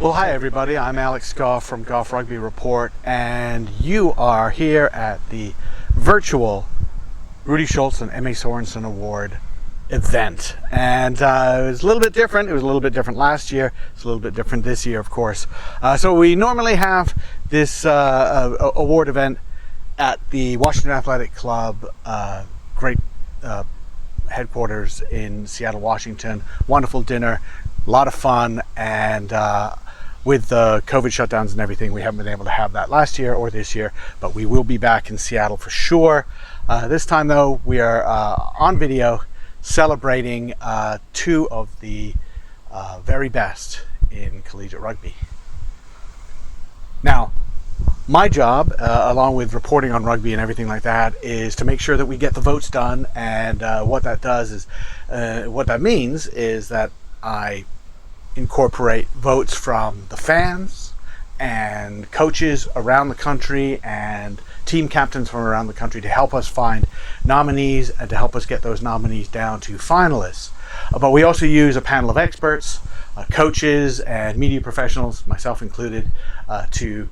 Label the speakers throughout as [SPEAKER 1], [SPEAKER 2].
[SPEAKER 1] Well, hi everybody, I'm Alex Goff from Goff Rugby Report, and you are here at the virtual Rudy Scholz and MA Sorensen Award event. And it was a little bit different. It was a little bit different last year. It's a little bit different this year, of course. So we normally have this award event at the Washington Athletic Club, great headquarters in Seattle, Washington. Wonderful dinner, a lot of fun, and with the COVID shutdowns and everything, we haven't been able to have that last year or this year, but we will be back in Seattle for sure. This time though, we are on video celebrating two of the very best in collegiate rugby. Now, my job, along with reporting on rugby and everything like that, is to make sure that we get the votes done, and what that does is, what that means is that I incorporate votes from the fans and coaches around the country and team captains from around the country to help us find nominees and to help us get those nominees down to finalists. But we also use a panel of experts, coaches and media professionals, myself included, to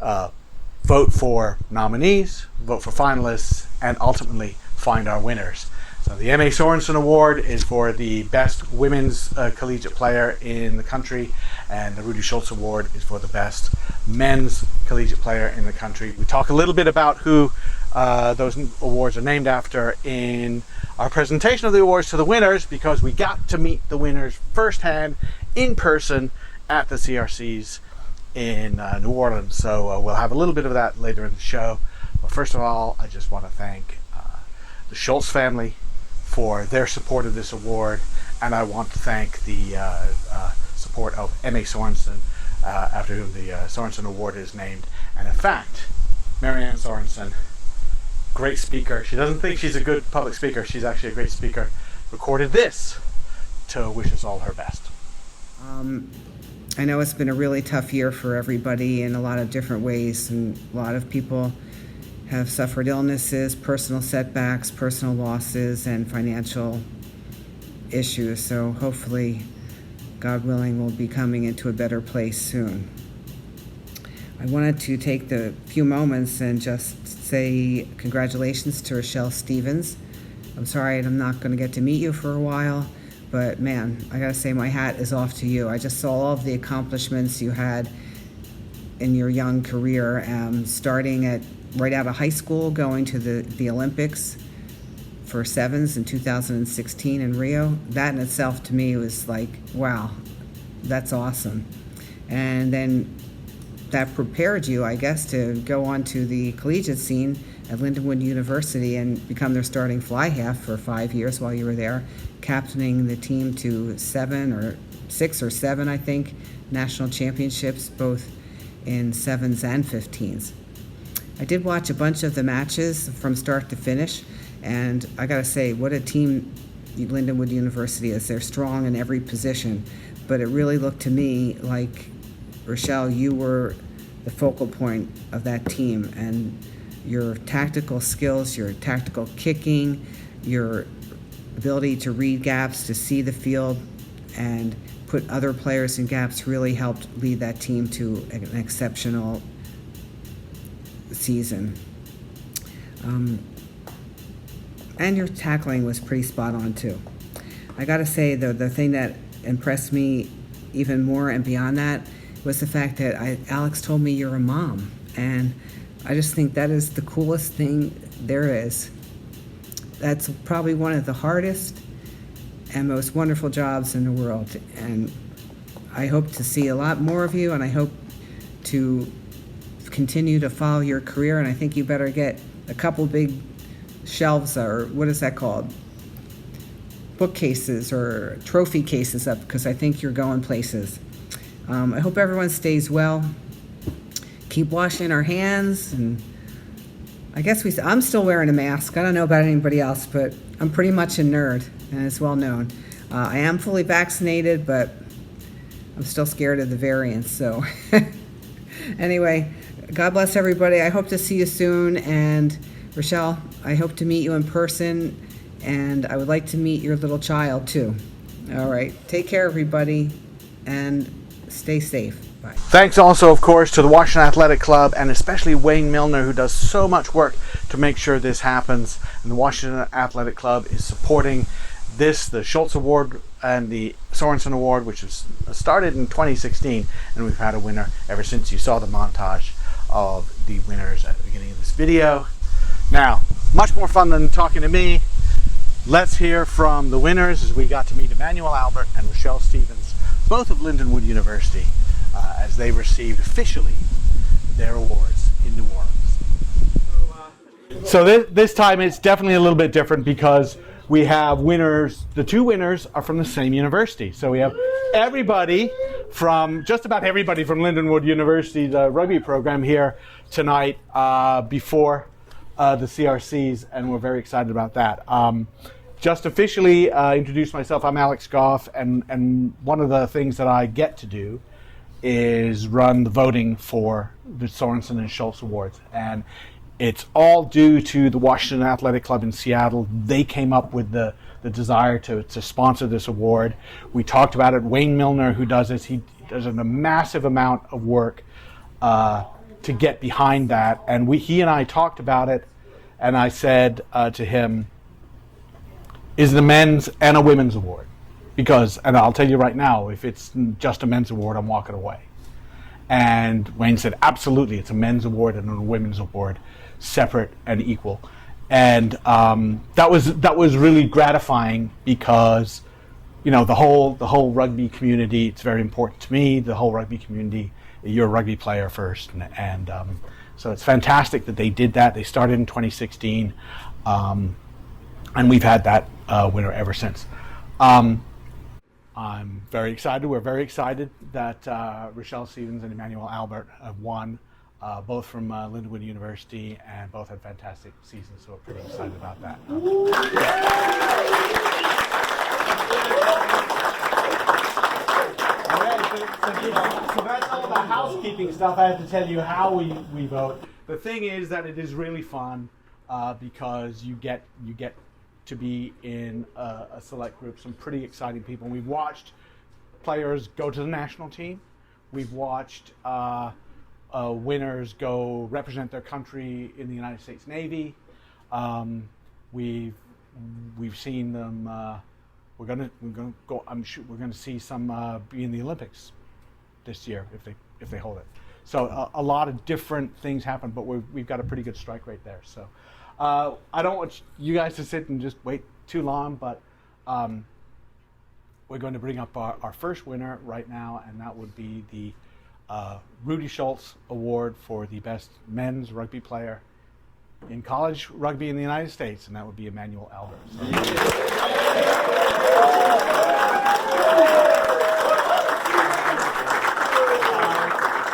[SPEAKER 1] vote for nominees, vote for finalists, and ultimately find our winners. So the MA Sorensen Award is for the best women's collegiate player in the country, and the Rudy Scholz Award is for the best men's collegiate player in the country. We talk a little bit about who those awards are named after in our presentation of the awards to the winners, because we got to meet the winners firsthand in person at the CRCs in New Orleans. So we'll have a little bit of that later in the show. But first of all, I just want to thank the Scholz family for their support of this award, and I want to thank the support of MA Sorensen, after whom the Sorensen Award is named. And in fact, Marianne Sorensen, great speaker. She doesn't think she's a good public speaker. She's actually a great speaker. Recorded this to wish us all her best.
[SPEAKER 2] I know it's been a really tough year for everybody in a lot of different ways, and a lot of people have suffered illnesses, personal setbacks, personal losses, and financial issues. So hopefully, God willing, we'll be coming into a better place soon. I wanted to take the few moments and just say congratulations to Richelle Stevens. I'm sorry I'm not going to get to meet you for a while, but man, I gotta say my hat is off to you. I just saw all of the accomplishments you had in your young career, starting at right out of high school, going to the Olympics for sevens in 2016 in Rio. That in itself to me was like, wow, that's awesome. And then that prepared you, I guess, to go on to the collegiate scene at Lindenwood University and become their starting fly half for 5 years while you were there, captaining the team to 6 or 7, I think, national championships, both in 7s and 15s. I did watch a bunch of the matches from start to finish, and I gotta say, what a team Lindenwood University is. They're strong in every position, but it really looked to me like, Richelle, you were the focal point of that team, and your tactical skills, your tactical kicking, your ability to read gaps, to see the field, and put other players in gaps really helped lead that team to an exceptional season. And your tackling was pretty spot on too. I gotta say though, the thing that impressed me even more and beyond that was the fact that Alex told me you're a mom, and I just think that is the coolest thing there is. That's probably one of the hardest and most wonderful jobs in the world, and I hope to see a lot more of you, and I hope to continue to follow your career, and I think you better get a couple big shelves, or what is that called? Bookcases or trophy cases up, because I think you're going places. I hope everyone stays well. Keep washing our hands, and I guess I'm still wearing a mask. I don't know about anybody else, but I'm pretty much a nerd, and it's well known. I am fully vaccinated, but I'm still scared of the variants, so anyway, God bless everybody. I hope to see you soon, and Richelle, I hope to meet you in person, and I would like to meet your little child too. All right, take care everybody, and stay safe. Bye.
[SPEAKER 1] Thanks also, of course, to the Washington Athletic Club and especially Wayne Milner, who does so much work to make sure this happens. And the Washington Athletic Club is supporting this, the Scholz Award and the Sorensen Award, which was started in 2016, and we've had a winner ever since. You saw the montage of the winners at the beginning of this video. Now, much more fun than talking to me. Let's hear from the winners as we got to meet Emmanuel Albert and Richelle Stevens, both of Lindenwood University, as they received officially their awards in New Orleans. So this time it's definitely a little bit different because we have winners. The two winners are from the same university. So we have everybody from, just about everybody from Lindenwood University, the rugby program here tonight before the CRCs, and we're very excited about that. Just officially introduce myself. I'm Alex Goff, and one of the things that I get to do is run the voting for the Sorensen and Scholz Awards, and it's all due to the Washington Athletic Club in Seattle. They came up with the desire to sponsor this award. We talked about it. Wayne Milner, who does this, he does a massive amount of work to get behind that, and he and I talked about it, and I said to him, is it a men's and a women's award? Because, and I'll tell you right now, if it's just a men's award, I'm walking away. And Wayne said, absolutely, it's a men's award and a women's award, separate and equal. And that was really gratifying because, you know, the whole rugby community, it's very important to me, the whole rugby community. You're a rugby player first, and so it's fantastic that they did that. They started in 2016, and we've had that winner ever since. I'm very excited. We're very excited that Richelle Stevens and Emmanuel Albert have won, both from Lindenwood University, and both had fantastic seasons, so we're pretty excited about that. So that's all the housekeeping stuff. I have to tell you how we vote. The thing is that it is really fun because you get to be in a select group, some pretty exciting people. We've watched players go to the national team. We've watched winners go represent their country in the United States Navy. We've seen them. We're gonna go. I'm sure we're gonna see some be in the Olympics this year if they hold it. So a lot of different things happen, but we've got a pretty good strike rate there. So I don't want you guys to sit and just wait too long, but we're going to bring up our first winner right now, and that would be the Rudy Scholz Award for the best men's rugby player in college rugby in the United States, and that would be Emmanuel Albert.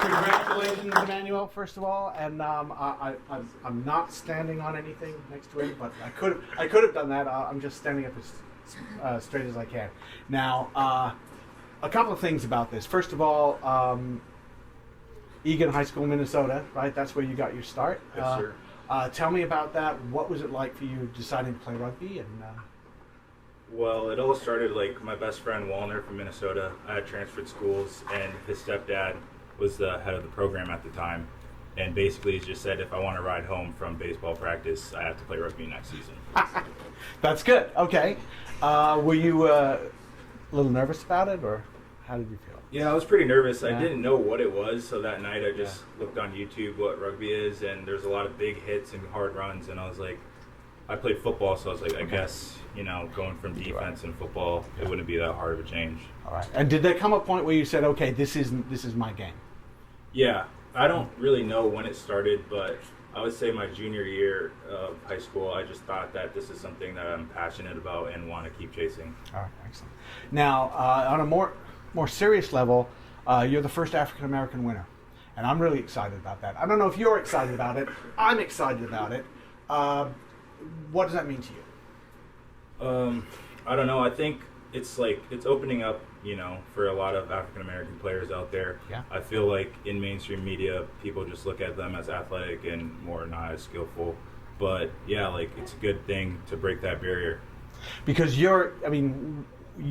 [SPEAKER 1] Congratulations, Emmanuel, first of all, and I'm not standing on anything next to him, but I could have done that. I'm just standing up as straight as I can. Now, a couple of things about this. First of all, Egan High School, Minnesota, right? That's where you got your start.
[SPEAKER 3] Yes, sir.
[SPEAKER 1] Tell me about that. What was it like for you deciding to play rugby? And
[SPEAKER 3] Well, it all started like my best friend Walner from Minnesota. I had transferred schools, and his stepdad was the head of the program at the time. And basically, he just said, if I want to ride home from baseball practice, I have to play rugby next season.
[SPEAKER 1] That's good. Okay. Were you a little nervous about it, or how did you feel?
[SPEAKER 3] Yeah, I was pretty nervous.
[SPEAKER 1] Yeah.
[SPEAKER 3] I didn't know what it was, so that night I just looked on YouTube what rugby is, and there's a lot of big hits and hard runs, and I was like, I played football, so I was like, I guess, you know, going from defense and football, it wouldn't be that hard of a change.
[SPEAKER 1] All right. And did there come a point where you said, okay, this is my game?
[SPEAKER 3] Yeah, I don't really know when it started, but I would say my junior year of high school, I just thought that this is something that I'm passionate about and want to keep chasing.
[SPEAKER 1] All right, excellent. Now, on a more serious level, you're the first African American winner, and I'm really excited about that. I don't know if you're excited about it. I'm excited about it. What does that mean to you?
[SPEAKER 3] I don't know. I think it's opening up, you know, for a lot of African American players out there.
[SPEAKER 1] Yeah.
[SPEAKER 3] I feel like in mainstream media, people just look at them as athletic and more not as skillful. But yeah, like it's a good thing to break that barrier.
[SPEAKER 1] Because you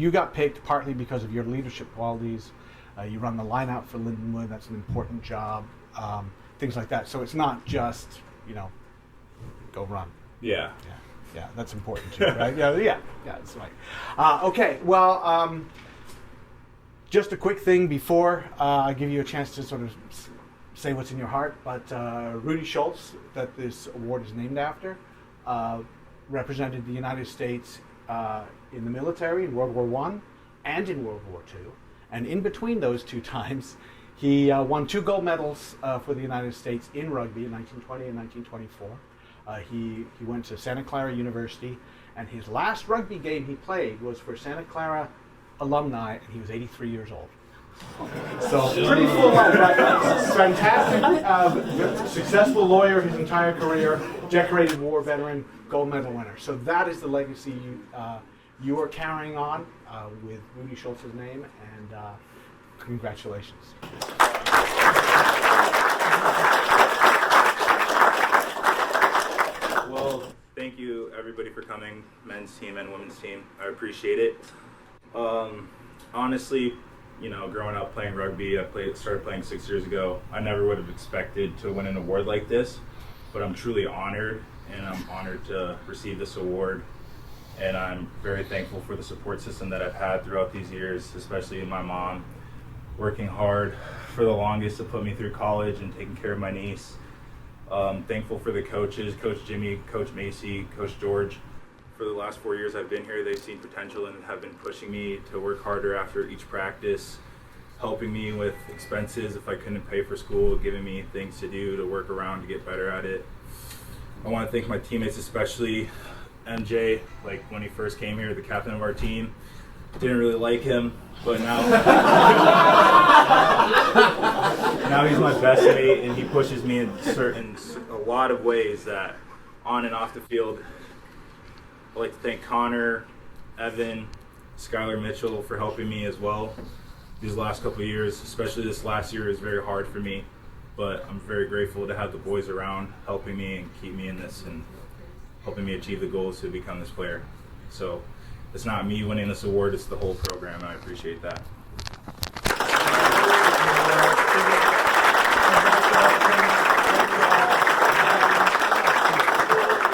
[SPEAKER 1] got picked partly because of your leadership qualities, You run the line out for Lindenwood. That's an important job. Things like that. So it's not just, go run.
[SPEAKER 3] Yeah.
[SPEAKER 1] Yeah, that's important too, right? Yeah, that's right. Okay, well, just a quick thing before I give you a chance to sort of say what's in your heart, but Rudy Scholz, that this award is named after, represented the United States in the military in World War I and in World War II. And in between those two times, he won 2 gold medals for the United States in rugby in 1920 and 1924. He went to Santa Clara University, and his last rugby game he played was for Santa Clara alumni, and he was 83 years old. So pretty full life, right? Fantastic, successful lawyer his entire career, decorated war veteran, gold medal winner. So that is the legacy you are carrying on with Rudy Scholz's name, and congratulations.
[SPEAKER 3] Well, thank you everybody for coming, men's team and women's team. I appreciate it. Honestly, growing up playing rugby, started playing 6 years ago. I never would have expected to win an award like this, but I'm truly honored, and I'm honored to receive this award. And I'm very thankful for the support system that I've had throughout these years, especially my mom, working hard for the longest to put me through college and taking care of my niece. Thankful for the coaches, Coach Jimmy, Coach Macy, Coach George. For the last 4 years I've been here, they've seen potential and have been pushing me to work harder after each practice, helping me with expenses if I couldn't pay for school, giving me things to do to work around to get better at it. I want to thank my teammates, especially MJ, when he first came here, the captain of our team. Didn't really like him, but now now he's my best mate, and he pushes me in a lot of ways that on and off the field. I'd like to thank Connor, Evan, Skylar Mitchell for helping me as well. These last couple of years, especially this last year, is very hard for me, but I'm very grateful to have the boys around helping me and keep me in this and helping me achieve the goals to become this player. So it's not me winning this award, it's the whole program, and I appreciate that.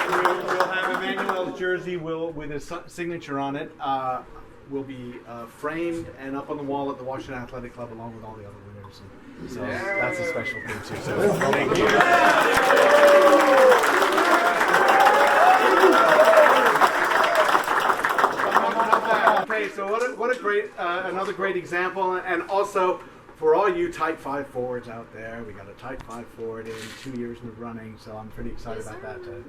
[SPEAKER 1] We'll have Emmanuel's jersey with his signature on it will be framed and up on the wall at the Washington Athletic Club along with all the other winners. And so that's a special thing too. So thank you. Okay, so what a great another great example, and also for all you Type 5 forwards out there, we got a Type 5 forward in 2 years in running, so I'm pretty excited about that too.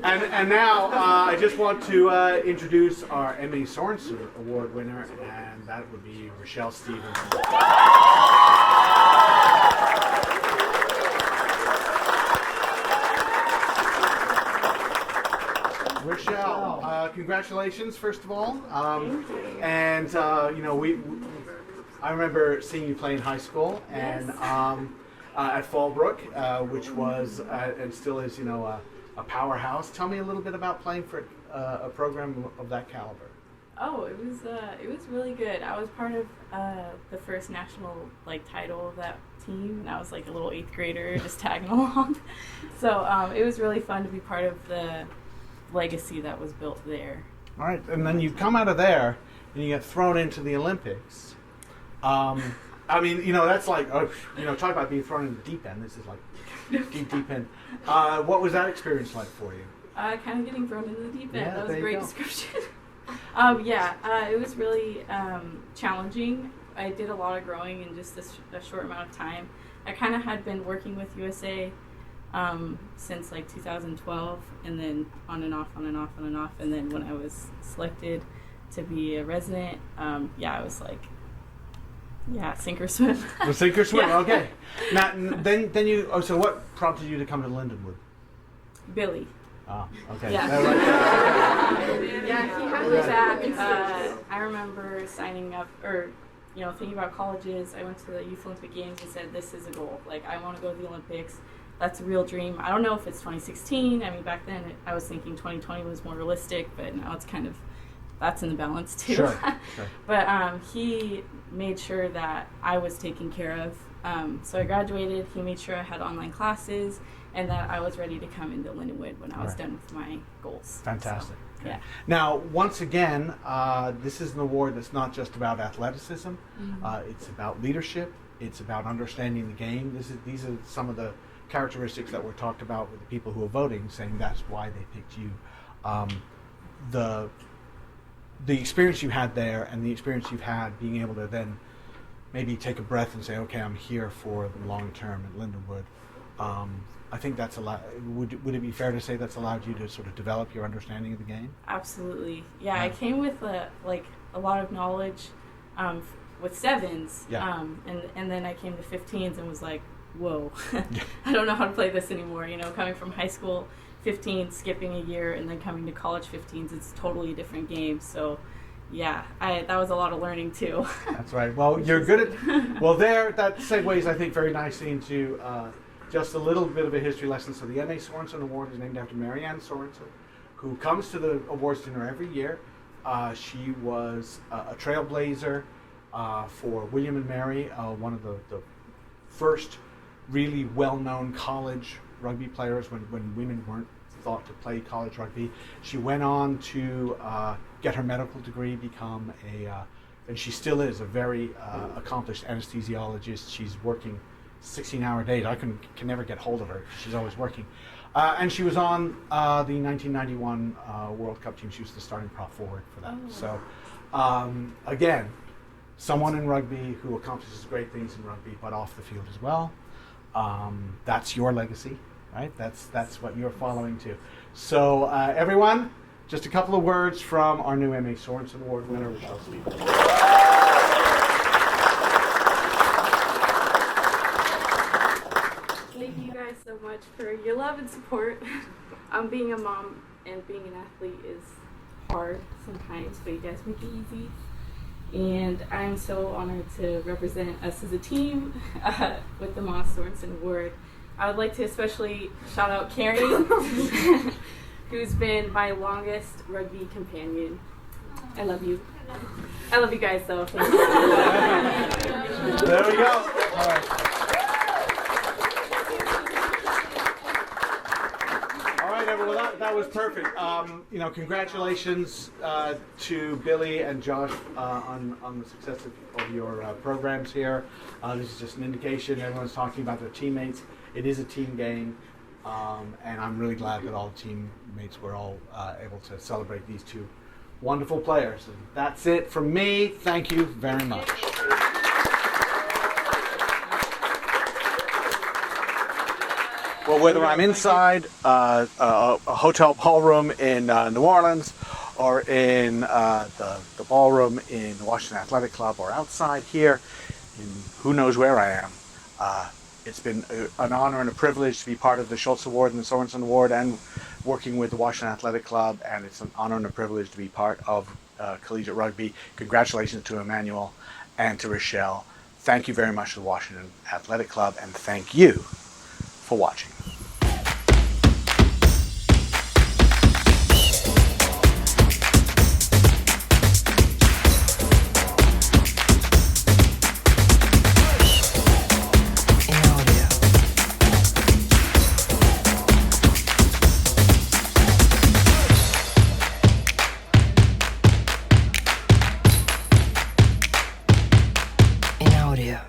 [SPEAKER 1] And now I just want to introduce our MA Sorensen Award winner, and that would be Richelle Stevens. Richelle, congratulations, first of all. And I remember seeing you play in high school and at Fallbrook, which was and still is, a powerhouse. Tell me a little bit about playing for a program of that caliber.
[SPEAKER 4] Oh, it was really good. I was part of the first national title of that team, and I was a little 8th grader just tagging along. So it was really fun to be part of the legacy that was built there.
[SPEAKER 1] All right, and then you come out of there and you get thrown into the Olympics. That's talk about being thrown in the deep end. This is deep end. What was that experience like for you?
[SPEAKER 4] Kind of getting thrown into the deep end.
[SPEAKER 1] Yeah,
[SPEAKER 4] That was a great description. It was really challenging. I did a lot of growing in just a short amount of time. I kind of had been working with USA since 2012, and then on and off, and then when I was selected to be a resident, I was sink or swim.
[SPEAKER 1] The sink or swim,
[SPEAKER 4] Yeah.
[SPEAKER 1] Okay. Now, then you. Oh, so what prompted you to come to Lindenwood?
[SPEAKER 4] Billy.
[SPEAKER 1] Oh, okay.
[SPEAKER 4] Yeah. He had me back. I remember signing up, or thinking about colleges. I went to the Youth Olympic Games and said, "This is a goal. I want to go to the Olympics. That's a real dream." I don't know if it's 2016. Back then I was thinking 2020 was more realistic, but now it's kind of that's in the balance too.
[SPEAKER 1] Sure.
[SPEAKER 4] But he made sure that I was taken care of. So I graduated. He made sure I had online classes and that I was ready to come into Lindenwood when I was done with my goals.
[SPEAKER 1] Fantastic.
[SPEAKER 4] So, yeah.
[SPEAKER 1] Now, once again, this is an award that's not just about athleticism. It's about leadership. It's about understanding the game. These are some of the characteristics that were talked about with the people who are voting, saying that's why they picked you. The experience you had there and the experience you've had being able to then maybe take a breath and say, okay, I'm here for the long term at Lindenwood. I think that's would it be fair to say that's allowed you to sort of develop your understanding of the game?
[SPEAKER 4] Absolutely. Yeah, I came with a lot of knowledge with sevens.
[SPEAKER 1] Yeah.
[SPEAKER 4] And then I came to 15s and was like, whoa, I don't know how to play this anymore. Coming from high school 15, skipping a year, and then coming to college 15s, it's totally a different game. So yeah, that was a lot of learning too. That's
[SPEAKER 1] right. Well, you're good at, well that segues, I think, very nicely into just a little bit of a history lesson. So the MA Sorensen Award is named after Marianne Sorensen, who comes to the awards dinner every year. She was a trailblazer for William and Mary, one of the first really well-known college rugby players when women weren't thought to play college rugby. She went on to get her medical degree, become and she still is a very accomplished anesthesiologist. She's working 16-hour days. I can never get hold of her. She's always working. And she was on the 1991 World Cup team. She was the starting prop forward for that. So again, someone in rugby who accomplishes great things in rugby, but off the field as well. That's your legacy, right? That's what you're following too. So everyone, just a couple of words from our new MA Sorensen Award winner, Richelle.
[SPEAKER 4] Thank you guys so much for your love and support. Being a mom and being an athlete is hard sometimes, but you guys make it easy. And I'm so honored to represent us as a team with the MA Sorensen Award. I would like to especially shout out Karen, who's been my longest rugby companion. I love you. I love you guys, though.
[SPEAKER 1] There we go. All right. Well, that was perfect. Congratulations to Billy and Josh on the success of your programs here. This is just an indication. Everyone's talking about their teammates. It is a team game, and I'm really glad that all the teammates were all able to celebrate these two wonderful players. And that's it from me. Thank you very much. Well, whether I'm inside a hotel ballroom in New Orleans or in the ballroom in the Washington Athletic Club or outside here, and who knows where I am, it's been an honor and a privilege to be part of the Scholz Award and the Sorensen Award and working with the Washington Athletic Club, and it's an honor and a privilege to be part of collegiate rugby. Congratulations to Emmanuel and to Richelle. Thank you very much to the Washington Athletic Club, and thank you for watching.
[SPEAKER 5] In audio.